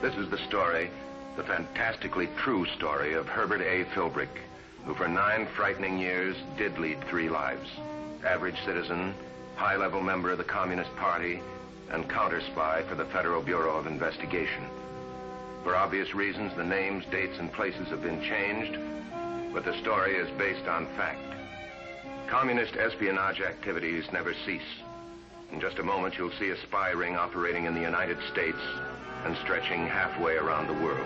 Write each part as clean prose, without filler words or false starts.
This is the story, the fantastically true story of Herbert A. Philbrick, who for 9 frightening years did lead 3 lives. Average citizen, high-level member of the Communist Party, and counter-spy for the Federal Bureau of Investigation. For obvious reasons, the names, dates, and places have been changed, but the story is based on fact. Communist espionage activities never cease. In just a moment, you'll see a spy ring operating in the United States and stretching halfway around the world.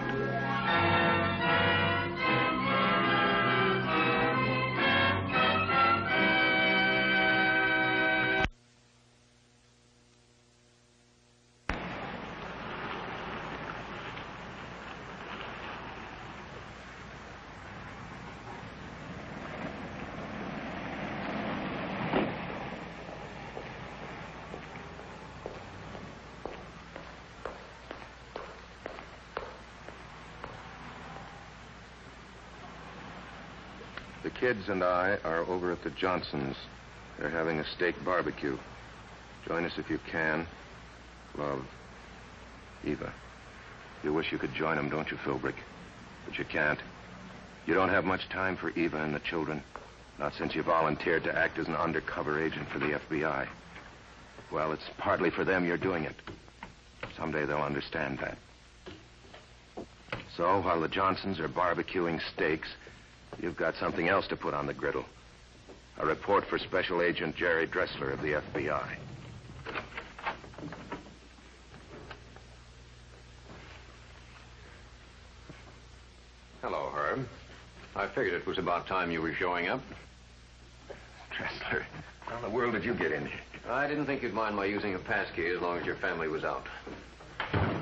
The kids and I are over at the Johnsons'. They're having a steak barbecue. Join us if you can. Love, Eva. You wish you could join them, don't you, Philbrick? But you can't. You don't have much time for Eva and the children. Not since you volunteered to act as an undercover agent for the FBI. Well, it's partly for them you're doing it. Someday they'll understand that. So, while the Johnsons are barbecuing steaks, you've got something else to put on the griddle. A report for Special Agent Jerry Dressler of the FBI. Hello, Herb. I figured it was about time you were showing up. Dressler, how in the world did you get in here? I didn't think you'd mind my using a pass key as long as your family was out.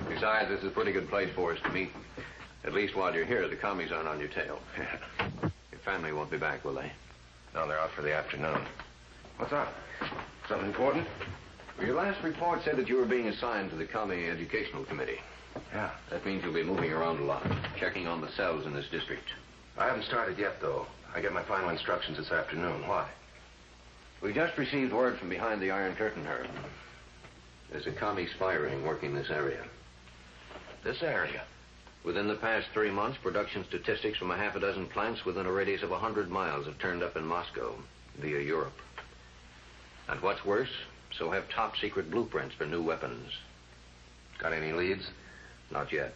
Besides, this is a pretty good place for us to meet. At least while you're here, the commies aren't on your tail. Your family won't be back, will they? No, they're out for the afternoon. What's up? Something important? Well, your last report said that you were being assigned to the County Educational Committee. Yeah. That means you'll be moving around a lot, checking on the cells in this district. I haven't started yet, though. I get my final instructions this afternoon. Why? We just received word from behind the Iron Curtain, Herb. There's a commie spy ring working this area. This area? Within the past 3 months, production statistics from a half a dozen plants within a radius of 100 miles have turned up in Moscow via Europe. And what's worse, so have top-secret blueprints for new weapons. Got any leads? Not yet.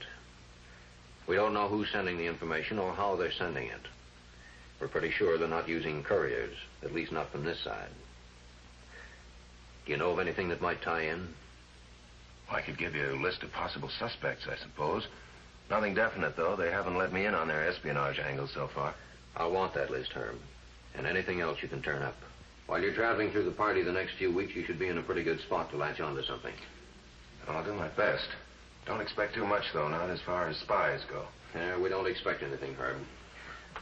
We don't know who's sending the information or how they're sending it. We're pretty sure they're not using couriers, at least not from this side. Do you know of anything that might tie in? Well, I could give you a list of possible suspects, I suppose. Nothing definite, though. They haven't let me in on their espionage angle so far. I'll want that list, Herb. And anything else you can turn up. While you're traveling through the party the next few weeks, you should be in a pretty good spot to latch onto something. I'll do my best. Don't expect too much, though, not as far as spies go. Yeah, we don't expect anything, Herb.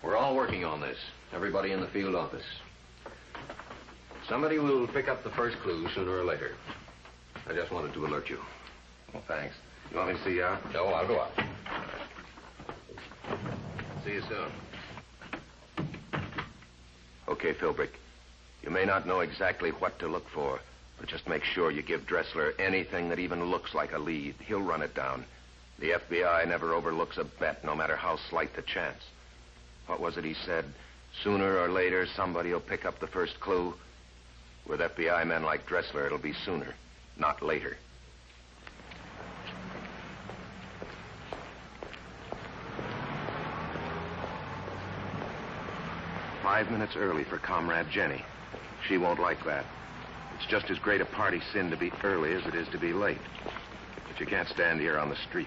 We're all working on this. Everybody in the field office. Somebody will pick up the first clue sooner or later. I just wanted to alert you. Well, thanks. You want me to see you out? No, I'll go out. See you soon. Okay, Philbrick. You may not know exactly what to look for, but just make sure you give Dressler anything that even looks like a lead. He'll run it down. The FBI never overlooks a bet, no matter how slight the chance. What was it he said? Sooner or later, somebody will pick up the first clue. With FBI men like Dressler, it'll be sooner, not later. "5 minutes early for Comrade Jenny. She won't like that. It's just as great a party sin to be early as it is to be late. But you can't stand here on the street."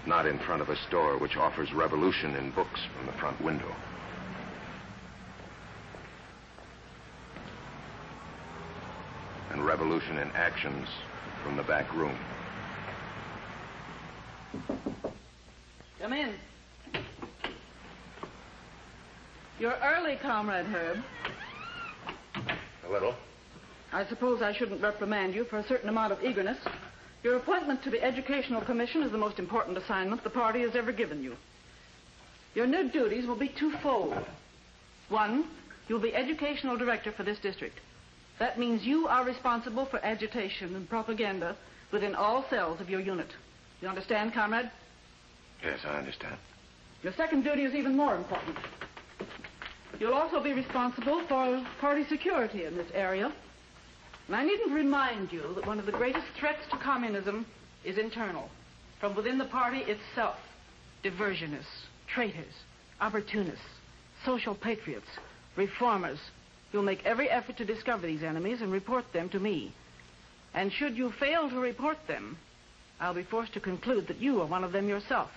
Not in front of a store which offers revolution in books from the front window. And revolution in actions from the back room. Come in. You're early, Comrade Herb. A little. I suppose I shouldn't reprimand you for a certain amount of eagerness. Your appointment to the Educational Commission is the most important assignment the party has ever given you. Your new duties will be twofold. One, you'll be educational director for this district. That means you are responsible for agitation and propaganda within all cells of your unit. You understand, comrade? Yes, I understand. Your second duty is even more important. You'll also be responsible for party security in this area. And I needn't remind you that one of the greatest threats to communism is internal, from within the party itself. Diversionists, traitors, opportunists, social patriots, reformers. You'll make every effort to discover these enemies and report them to me. And should you fail to report them, I'll be forced to conclude that you are one of them yourself.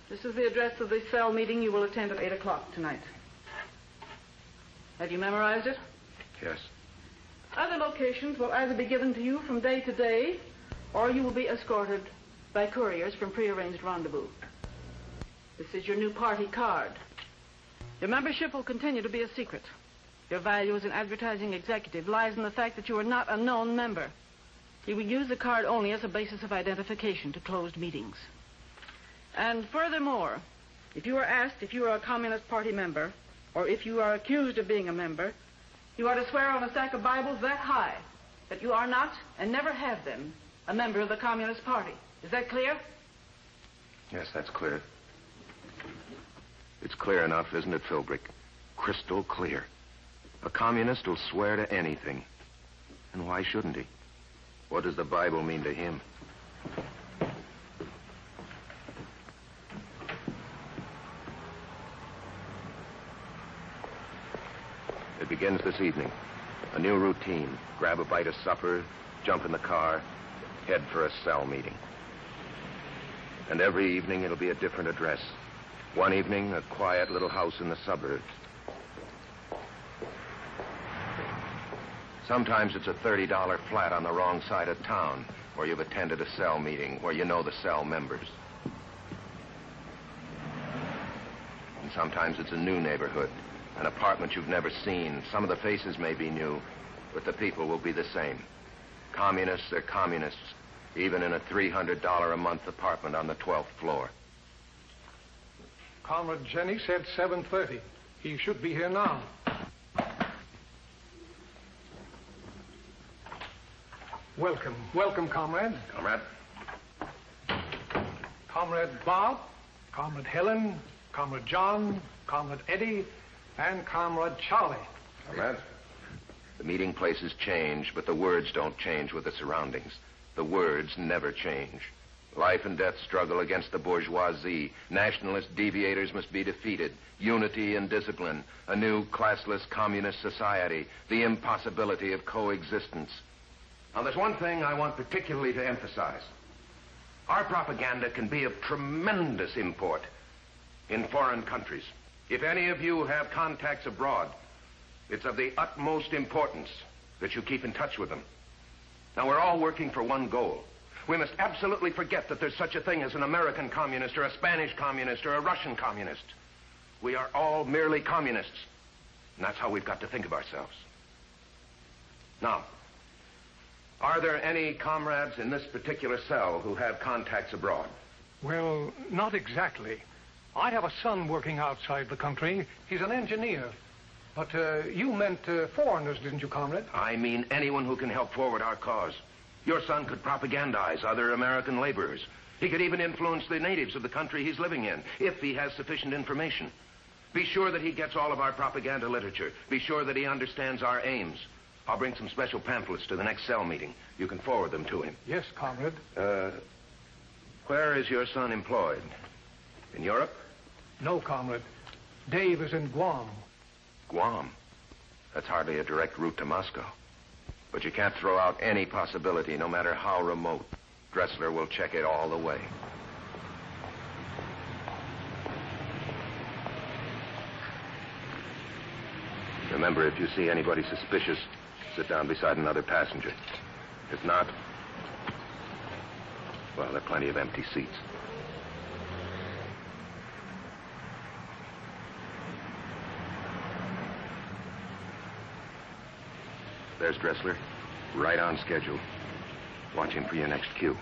This is the address of the cell meeting you will attend at 8 o'clock tonight. Have you memorized it? Yes. Other locations will either be given to you from day to day, or you will be escorted by couriers from prearranged rendezvous. This is your new party card. Your membership will continue to be a secret. Your value as an advertising executive lies in the fact that you are not a known member. You will use the card only as a basis of identification to closed meetings. And furthermore, if you are asked if you are a Communist Party member, or if you are accused of being a member, you are to swear on a stack of Bibles that high that you are not, and never have been, a member of the Communist Party. Is that clear? Yes, that's clear. It's clear enough, isn't it, Philbrick? Crystal clear. A communist will swear to anything. And why shouldn't he? What does the Bible mean to him? It begins this evening. A new routine. Grab a bite of supper, jump in the car, head for a cell meeting. And every evening it'll be a different address. One evening, a quiet little house in the suburbs. Sometimes it's a $30 flat on the wrong side of town, where you've attended a cell meeting, where you know the cell members. And sometimes it's a new neighborhood, an apartment you've never seen. Some of the faces may be new, but the people will be the same. Communists are communists, even in a $300 a month apartment on the 12th floor. Comrade Jenny said 7:30. He should be here now. Welcome. Welcome, comrade. Comrade? Comrade Bob, Comrade Helen, Comrade John, Comrade Eddie, and Comrade Charlie. Comrade? The meeting places change, but the words don't change with the surroundings. The words never change. Life and death struggle against the bourgeoisie. Nationalist deviators must be defeated. Unity and discipline. A new classless communist society. The impossibility of coexistence. Now, there's one thing I want particularly to emphasize. Our propaganda can be of tremendous import in foreign countries. If any of you have contacts abroad, it's of the utmost importance that you keep in touch with them. Now, we're all working for one goal. We must absolutely forget that there's such a thing as an American communist or a Spanish communist or a Russian communist. We are all merely communists. And that's how we've got to think of ourselves. Now, are there any comrades in this particular cell who have contacts abroad? Well, not exactly. I have a son working outside the country. He's an engineer. But you meant foreigners, didn't you, comrade? I mean anyone who can help forward our cause. Your son could propagandize other American laborers. He could even influence the natives of the country he's living in, if he has sufficient information. Be sure that he gets all of our propaganda literature. Be sure that he understands our aims. I'll bring some special pamphlets to the next cell meeting. You can forward them to him. Yes, comrade. Where is your son employed? In Europe? No, comrade. Dave is in Guam. Guam? That's hardly a direct route to Moscow. But you can't throw out any possibility, no matter how remote. Dressler will check it all the way. Remember, if you see anybody suspicious, sit down beside another passenger. If not, well, there are plenty of empty seats. There's Dressler, right on schedule. Watch him for your next cue.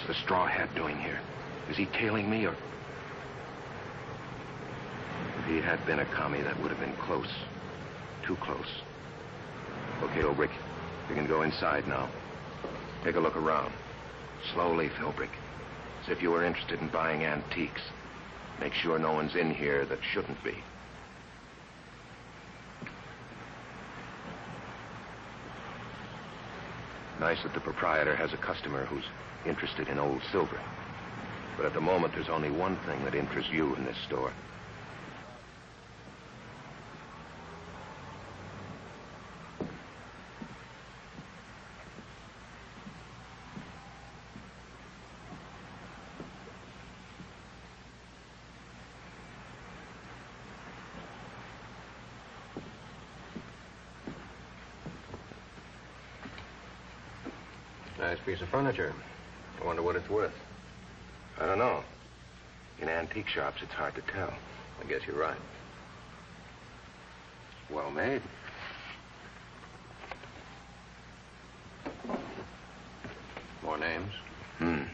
What's the straw hat doing here? Is he tailing me, or... If he had been a commie, that would have been close. Too close. Okay, Philbrick, you can go inside now. Take a look around. Slowly, Philbrick. As if you were interested in buying antiques. Make sure no one's in here that shouldn't be. Nice that the proprietor has a customer who's interested in old silver. But at the moment, there's only one thing that interests you in this store. Nice piece of furniture. I wonder what it's worth. I don't know. In antique shops, it's hard to tell. I guess you're right. Well made. More names? I'm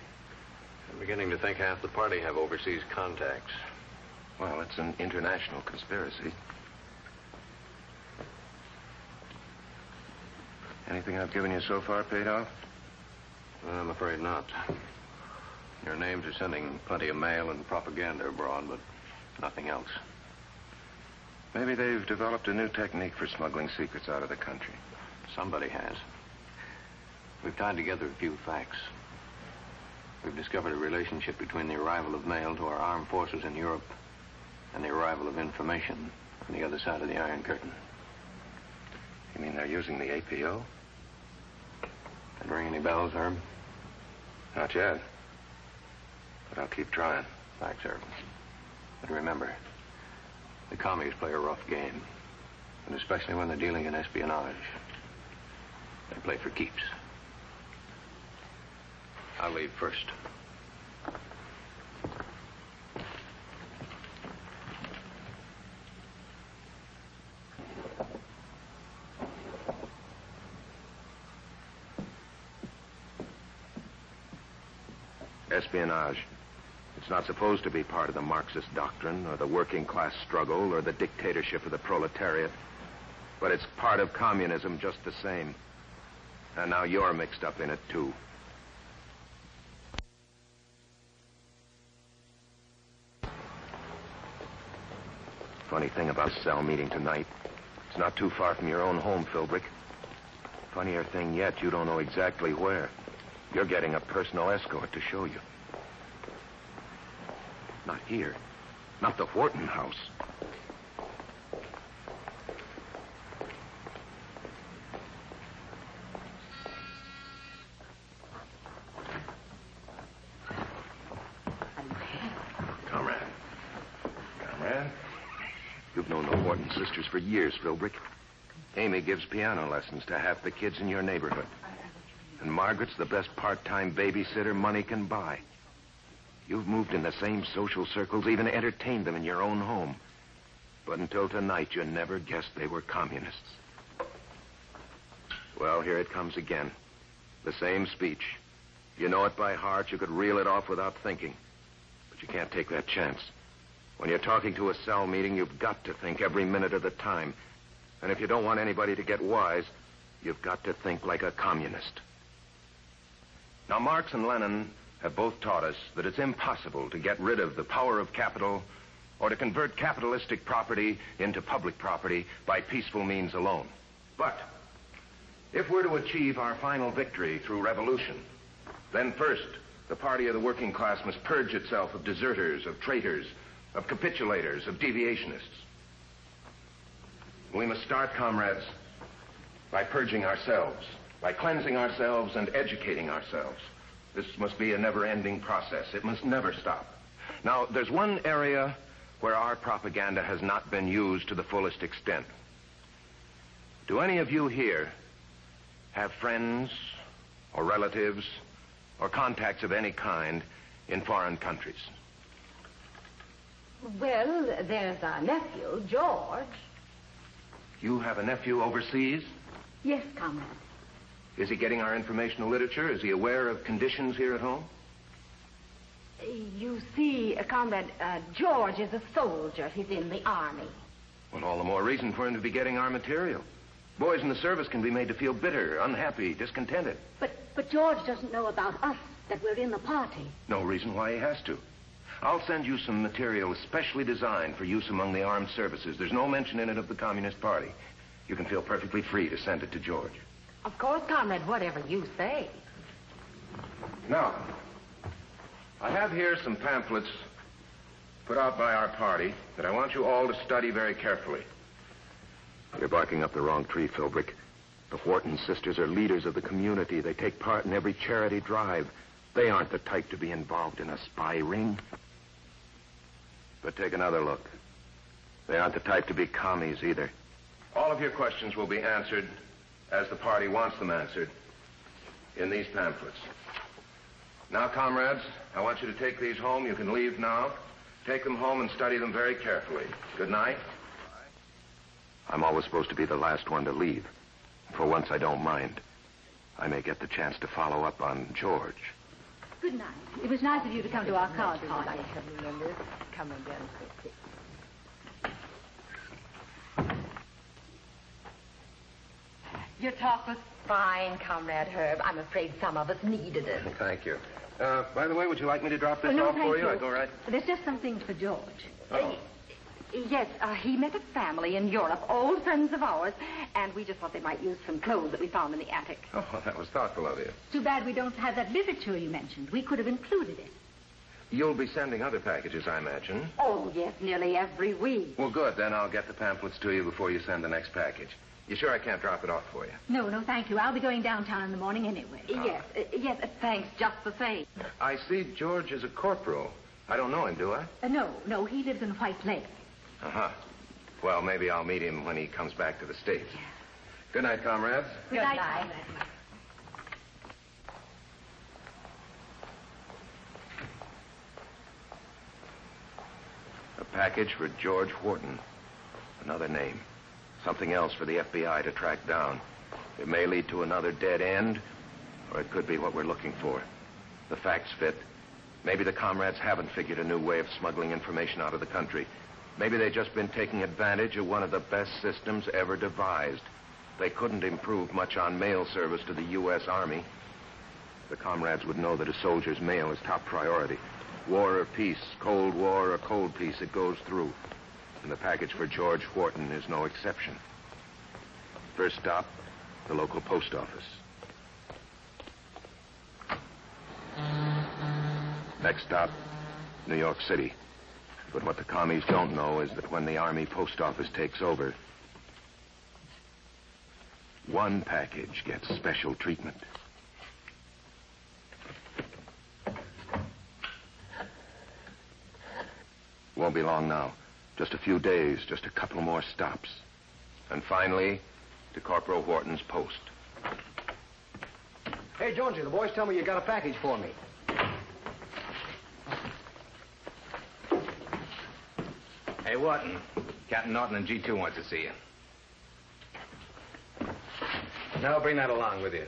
beginning to think half the party have overseas contacts. Well, it's an international conspiracy. Anything I've given you so far paid off? I'm afraid not. Your names are sending plenty of mail and propaganda abroad, but nothing else. Maybe they've developed a new technique for smuggling secrets out of the country. Somebody has. We've tied together a few facts. We've discovered a relationship between the arrival of mail to our armed forces in Europe and the arrival of information on the other side of the Iron Curtain. You mean they're using the APO? That ring any bells, Herb? Not yet. But I'll keep trying. Thanks, Herb. But remember, the commies play a rough game. And especially when they're dealing in espionage. They play for keeps. I'll leave first. Espionage. It's not supposed to be part of the Marxist doctrine or the working class struggle or the dictatorship of the proletariat. But it's part of communism just the same. And now you're mixed up in it, too. Funny thing about the cell meeting tonight. It's not too far from your own home, Philbrick. Funnier thing yet, you don't know exactly where. You're getting a personal escort to show you. Not here. Not the Wharton house. Comrade. You've known the Wharton sisters for years, Philbrick. Amy gives piano lessons to half the kids in your neighborhood. And Margaret's the best part-time babysitter money can buy. You've moved in the same social circles, even entertained them in your own home. But until tonight, you never guessed they were communists. Well, here it comes again. The same speech. You know it by heart. You could reel it off without thinking. But you can't take that chance. When you're talking to a cell meeting, you've got to think every minute of the time. And if you don't want anybody to get wise, you've got to think like a communist. Now, Marx and Lenin have both taught us that it's impossible to get rid of the power of capital or to convert capitalistic property into public property by peaceful means alone. But if we're to achieve our final victory through revolution, then first, the party of the working class must purge itself of deserters, of traitors, of capitulators, of deviationists. We must start, comrades, by purging ourselves, by cleansing ourselves and educating ourselves. This must be a never-ending process. It must never stop. Now, there's one area where our propaganda has not been used to the fullest extent. Do any of you here have friends or relatives or contacts of any kind in foreign countries? Well, there's our nephew, George. You have a nephew overseas? Yes, comrade. Is he getting our informational literature? Is he aware of conditions here at home? You see, Comrade, George is a soldier. He's in the Army. Well, all the more reason for him to be getting our material. Boys in the service can be made to feel bitter, unhappy, discontented. But George doesn't know about us, that we're in the party. No reason why he has to. I'll send you some material especially designed for use among the armed services. There's no mention in it of the Communist Party. You can feel perfectly free to send it to George. Of course, Comrade, whatever you say. Now, I have here some pamphlets put out by our party that I want you all to study very carefully. You're barking up the wrong tree, Philbrick. The Wharton sisters are leaders of the community. They take part in every charity drive. They aren't the type to be involved in a spy ring. But take another look. They aren't the type to be commies either. All of your questions will be answered as the party wants them answered in these pamphlets. Now, comrades, I want you to take these home. You can leave now. Take them home and study them very carefully. Good night. I'm always supposed to be the last one to leave. For once, I don't mind. I may get the chance to follow up on George. Good night. It was nice of you to come to our card party. Come again. Your talk was fine, Comrade Herb. I'm afraid some of us needed it. Thank you. By the way, would you like me to drop this No, off thank for you? you. I go right. There's just some things for George. Oh. Yes, he met a family in Europe, old friends of ours, and we just thought they might use some clothes that we found in the attic. Oh, well, that was thoughtful of you. Too bad we don't have that literature you mentioned. We could have included it. You'll be sending other packages, I imagine. Oh, yes, nearly every week. Well, good. Then I'll get the pamphlets to you before you send the next package. You sure I can't drop it off for you? No, thank you. I'll be going downtown in the morning anyway. Yes, thanks, just the same. I see George is a corporal. I don't know him, do I? No, he lives in White Lake. Uh-huh. Well, maybe I'll meet him when he comes back to the States. Yeah. Good night, comrades. Good night, Comrade. A package for George Wharton. Another name. Something else for the FBI to track down. It may lead to another dead end, or it could be what we're looking for. The facts fit. Maybe the comrades haven't figured a new way of smuggling information out of the country. Maybe they've just been taking advantage of one of the best systems ever devised. They couldn't improve much on mail service to the U.S. Army. The comrades would know that a soldier's mail is top priority. War or peace, Cold War or cold peace, it goes through. And the package for George Wharton is no exception. First stop, the local post office. Next stop, New York City. But what the commies don't know is that when the Army post office takes over, one package gets special treatment. Won't be long now. Just a few days, just a couple more stops. And finally, to Corporal Wharton's post. Hey, Jonesy, the boys tell me you got a package for me. Hey, Wharton. Captain Norton and G2 want to see you. Now, bring that along with you.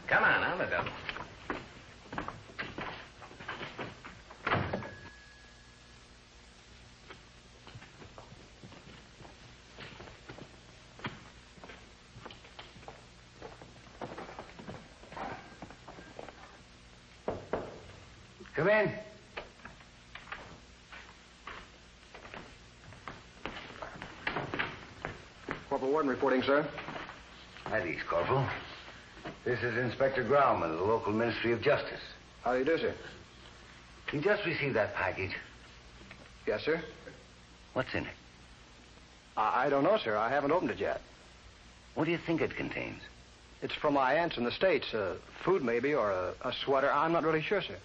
Come on, now, madame. Come in. Corporal Warden reporting, sir. At ease, Corporal. This is Inspector Grauman of the local Ministry of Justice. How do you do, sir? You just received that package. Yes, sir. What's in it? I don't know, sir. I haven't opened it yet. What do you think it contains? It's from my aunts in the States. Food, maybe, or a sweater. I'm not really sure, sir.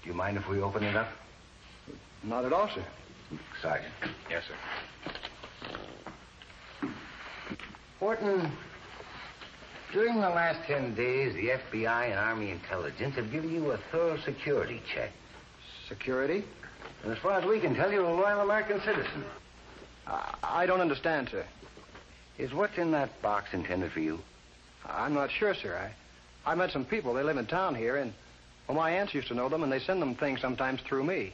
Do you mind if we open it up? Not at all, sir. Sergeant. Yes, sir. Wharton, during the last 10 days, the FBI and Army intelligence have given you a thorough security check. Security? And as far as we can tell, you're a loyal American citizen. I don't understand, sir. Is what's in that box intended for you? I'm not sure, sir. I met some people. They live in town here, and Well, my aunts used to know them, and they send them things sometimes through me.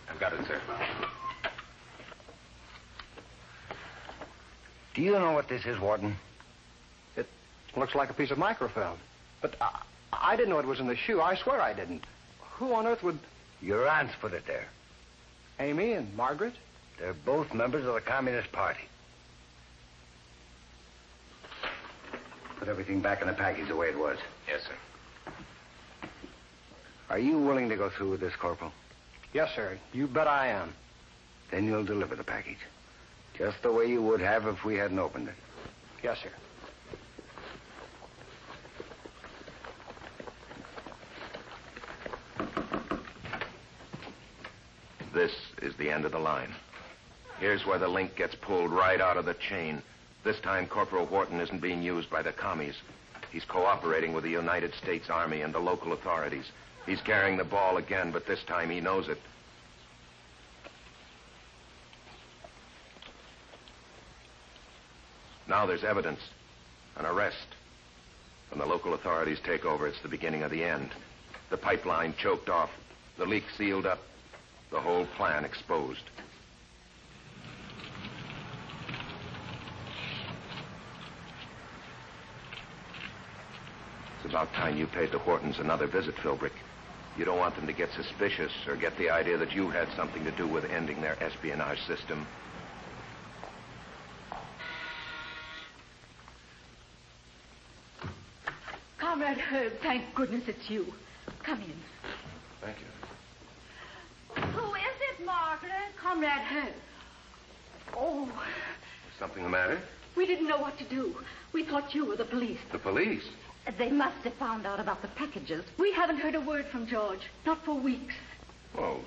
I've got it, sir. Do you know what this is, Warden? It looks like a piece of microfilm. But I didn't know it was in the shoe. I swear I didn't. Who on earth would... Your aunts put it there. Amy and Margaret? They're both members of the Communist Party. Put everything back in the package the way it was. Yes, sir. Are you willing to go through with this, Corporal? Yes, sir. You bet I am. Then you'll deliver the package. Just the way you would have if we hadn't opened it. Yes, sir. This is the end of the line. Here's where the link gets pulled right out of the chain. This time, Corporal Wharton isn't being used by the commies. He's cooperating with the United States Army and the local authorities. He's carrying the ball again, but this time he knows it. Now there's evidence, an arrest. When the local authorities take over, it's the beginning of the end. The pipeline choked off, the leak sealed up, the whole plan exposed. It's about time you paid the Whartons another visit, Philbrick. You don't want them to get suspicious or get the idea that you had something to do with ending their espionage system. Comrade Herb, thank goodness it's you. Come in. Thank you. Who is it, Margaret? Comrade Herb. Oh, Is something the matter? we didn't know what to do. We thought you were the police. The police? They must have found out about the packages. We haven't heard a word from George. Not for weeks. Oh,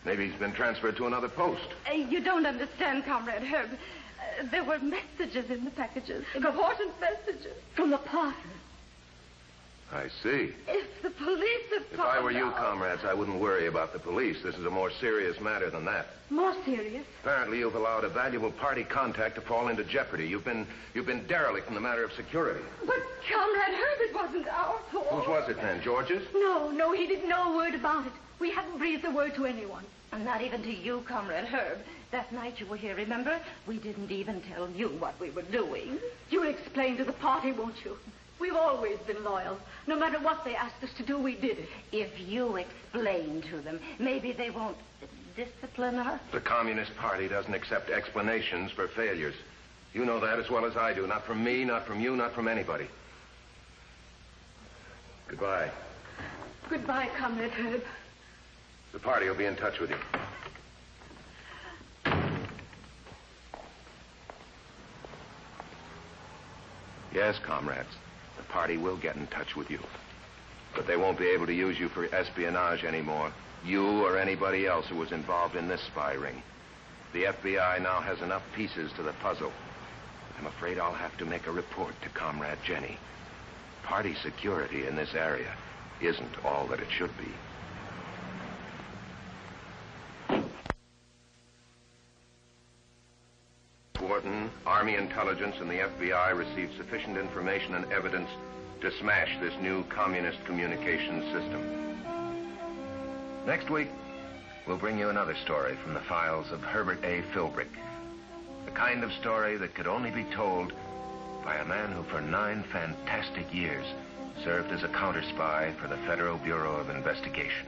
maybe he's been transferred to another post. You don't understand, Comrade Herb. There were messages in the packages. Important messages. From the party. I see. If the police had If found I were you, out... comrades, I wouldn't worry about the police. This is a more serious matter than that. More serious? Apparently, you've allowed a valuable party contact to fall into jeopardy. You've been derelict in the matter of security. But, Comrade Herb, it wasn't our fault. Whose was it then? George's? No, he didn't know a word about it. We hadn't breathed a word to anyone. And not even to you, Comrade Herb. That night you were here, remember? We didn't even tell you what we were doing. You'll explain to the party, won't you? We've always been loyal. No matter what they asked us to do, we did it. If you explain to them, maybe they won't discipline us. The Communist Party doesn't accept explanations for failures. You know that as well as I do. Not from me, not from you, not from anybody. Goodbye. Goodbye, Comrade Herb. The party will be in touch with you. Yes, comrades. The party will get in touch with you. But they won't be able to use you for espionage anymore. You or anybody else who was involved in this spy ring. The FBI now has enough pieces to the puzzle. I'm afraid I'll have to make a report to Comrade Jenny. Party security in this area isn't all that it should be. Wharton, Army Intelligence, and the FBI received sufficient information and evidence to smash this new communist communications system. Next week, we'll bring you another story from the files of Herbert A. Philbrick. The kind of story that could only be told by a man who for 9 fantastic years served as a counter spy for the Federal Bureau of Investigation.